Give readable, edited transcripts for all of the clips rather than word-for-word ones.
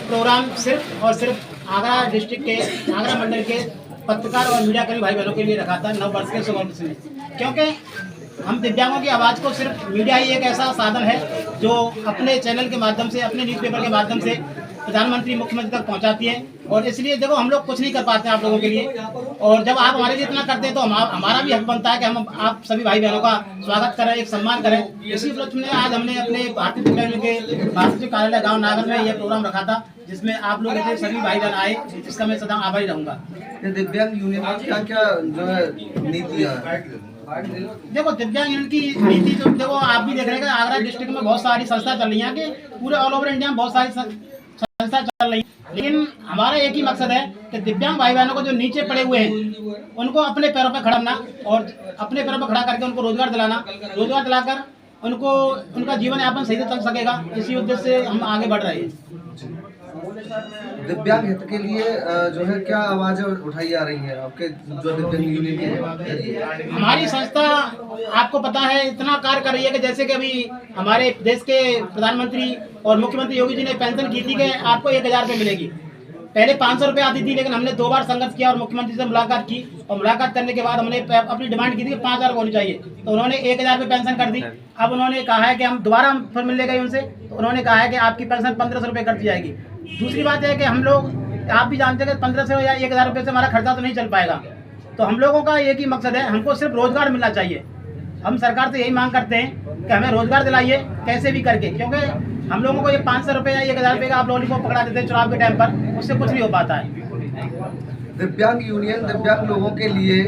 Programme सिर्फ और सिर्फ आगरा डिस्ट्रिक्ट के, आगरा मंडल के पत्रकार और मीडिया कर्मी भाई बहनों के लिए रखा था 9 वर्ष के शुभ में, क्योंकि हम दिव्यांगों की आवाज़ को सिर्फ मीडिया ही एक ऐसा साधन है जो अपने चैनल के माध्यम से, अपने न्यूज़पेपर के माध्यम से प्रधानमंत्री मुख्यमंत्री तक पहुंचाती है। और इसलिए देखो हम लोग कुछ नहीं कर पाते हैं आप लोगों के लिए, और जब आप हमारे लिए इतना करते हैं तो हमारा भी हक बनता है कि हम आप सभी भाई बहनों का स्वागत करें, एक सम्मान करें। इसी उपलक्ष्य में आज हमने अपने भारतीय दिव्यांग के भारतीय कार्यालय गाँव नागर में यह प्रोग्राम रखा था, जिसमें आप लोग ऐसे सभी भाई बहन आए, जिसका मैं सदा आभारी रहूँगा। दिव्यांग यूनियन क्या क्या जो है नीतियाँ, देखो दिव्यांग यूनियन की नीति तो देखो आप भी देख रहे हैं, आगरा डिस्ट्रिक्ट में बहुत सारी संस्था चल रही हैं कि पूरे ऑल ओवर इंडिया में बहुत सारी संस्था चल रही है, लेकिन हमारा एक ही मकसद है कि दिव्यांग भाई बहनों को जो नीचे पड़े हुए हैं उनको अपने पैरों पर खड़ा करना और अपने पैरों पर खड़ा करके उनको रोजगार दिलाना, रोजगार दिलाकर उनको उनका जीवन यापन सही से चल सकेगा। इसी उद्देश्य से हम आगे बढ़ रहे हैं। दिव्यांग हित के लिए जो है क्या आवाज़ें उठाई जा रही हैं आपके जो दिव्यांग यूनियन की? हमारी संस्था आपको पता है इतना कार्य कर रही है कि जैसे कि अभी हमारे देश के प्रधानमंत्री और मुख्यमंत्री योगी जी ने पेंशन की थी कि आपको 1000 रुपये मिलेगी। पहले 500 रुपये आती थी, लेकिन हमने 2 बार संघर्ष किया और मुख्यमंत्री से मुलाकात की, और मुलाकात करने के बाद हमने अपनी डिमांड की थी कि 5000 होनी चाहिए, तो उन्होंने 1000 रुपये पेंशन कर दी। अब उन्होंने कहा है कि हम दोबारा फिर मिलने गए उनसे, तो उन्होंने कहा है कि आपकी पेंशन 1500 रुपये कर दी जाएगी। दूसरी बात है कि हम लोग आप भी जानते हैं कि 1500 या 1000 रुपये से हमारा खर्चा तो नहीं चल पाएगा, तो हम लोगों का एक ही मकसद है, हमको सिर्फ रोजगार मिलना चाहिए। हम सरकार से यही मांग करते हैं कि हमें रोजगार दिलाइए कैसे भी करके, क्योंकि हम लोगों को ये 500 रुपये या 1000 रुपये का आप लॉलीपॉप पकड़ा देते हैं चुनाव के टाइम पर, उससे कुछ नहीं हो पाता है। दिव्यांग यूनियन दिव्यांग लोगों के लिए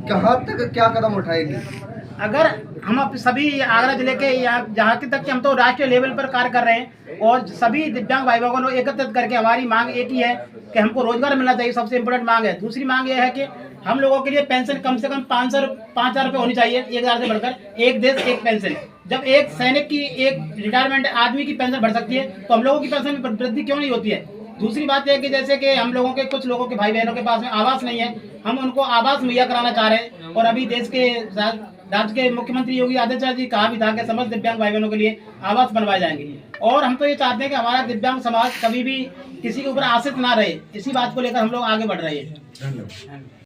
कहाँ तक क्या कदम उठाएगी? अगर हम सभी आगरा जिले के जहाँ की तक कि हम तो राष्ट्रीय लेवल पर कार्य कर रहे हैं, और सभी दिव्यांग भाई बहनों को एकत्रित करके हमारी मांग एक ही है कि हमको रोजगार मिलना चाहिए, सबसे इम्पोर्टेंट मांग है। दूसरी मांग यह है कि हम लोगों के लिए पेंशन कम से कम 5000 रुपये होनी चाहिए, 1000 से बढ़कर। एक देश एक पेंशन। जब एक सैनिक की, एक रिटायरमेंट आदमी की पेंशन बढ़ सकती है, तो हम लोगों की पेंशन में वृद्धि क्यों नहीं होती है? दूसरी बात यह कि जैसे कि हम लोगों के कुछ लोगों के भाई बहनों के पास में आवास नहीं है, हम उनको आवास मुहैया कराना चाह रहे हैं। और अभी देश के राज्य के मुख्यमंत्री योगी आदित्यनाथ जी कहा भी था कि समस्त दिव्यांग भाई बहनों के लिए आवास बनवाए जाएंगे। और हम तो ये चाहते हैं कि हमारा दिव्यांग समाज कभी भी किसी के ऊपर आश्रित ना रहे। इसी बात को लेकर हम लोग आगे बढ़ रहे हैं। धन्यवाद।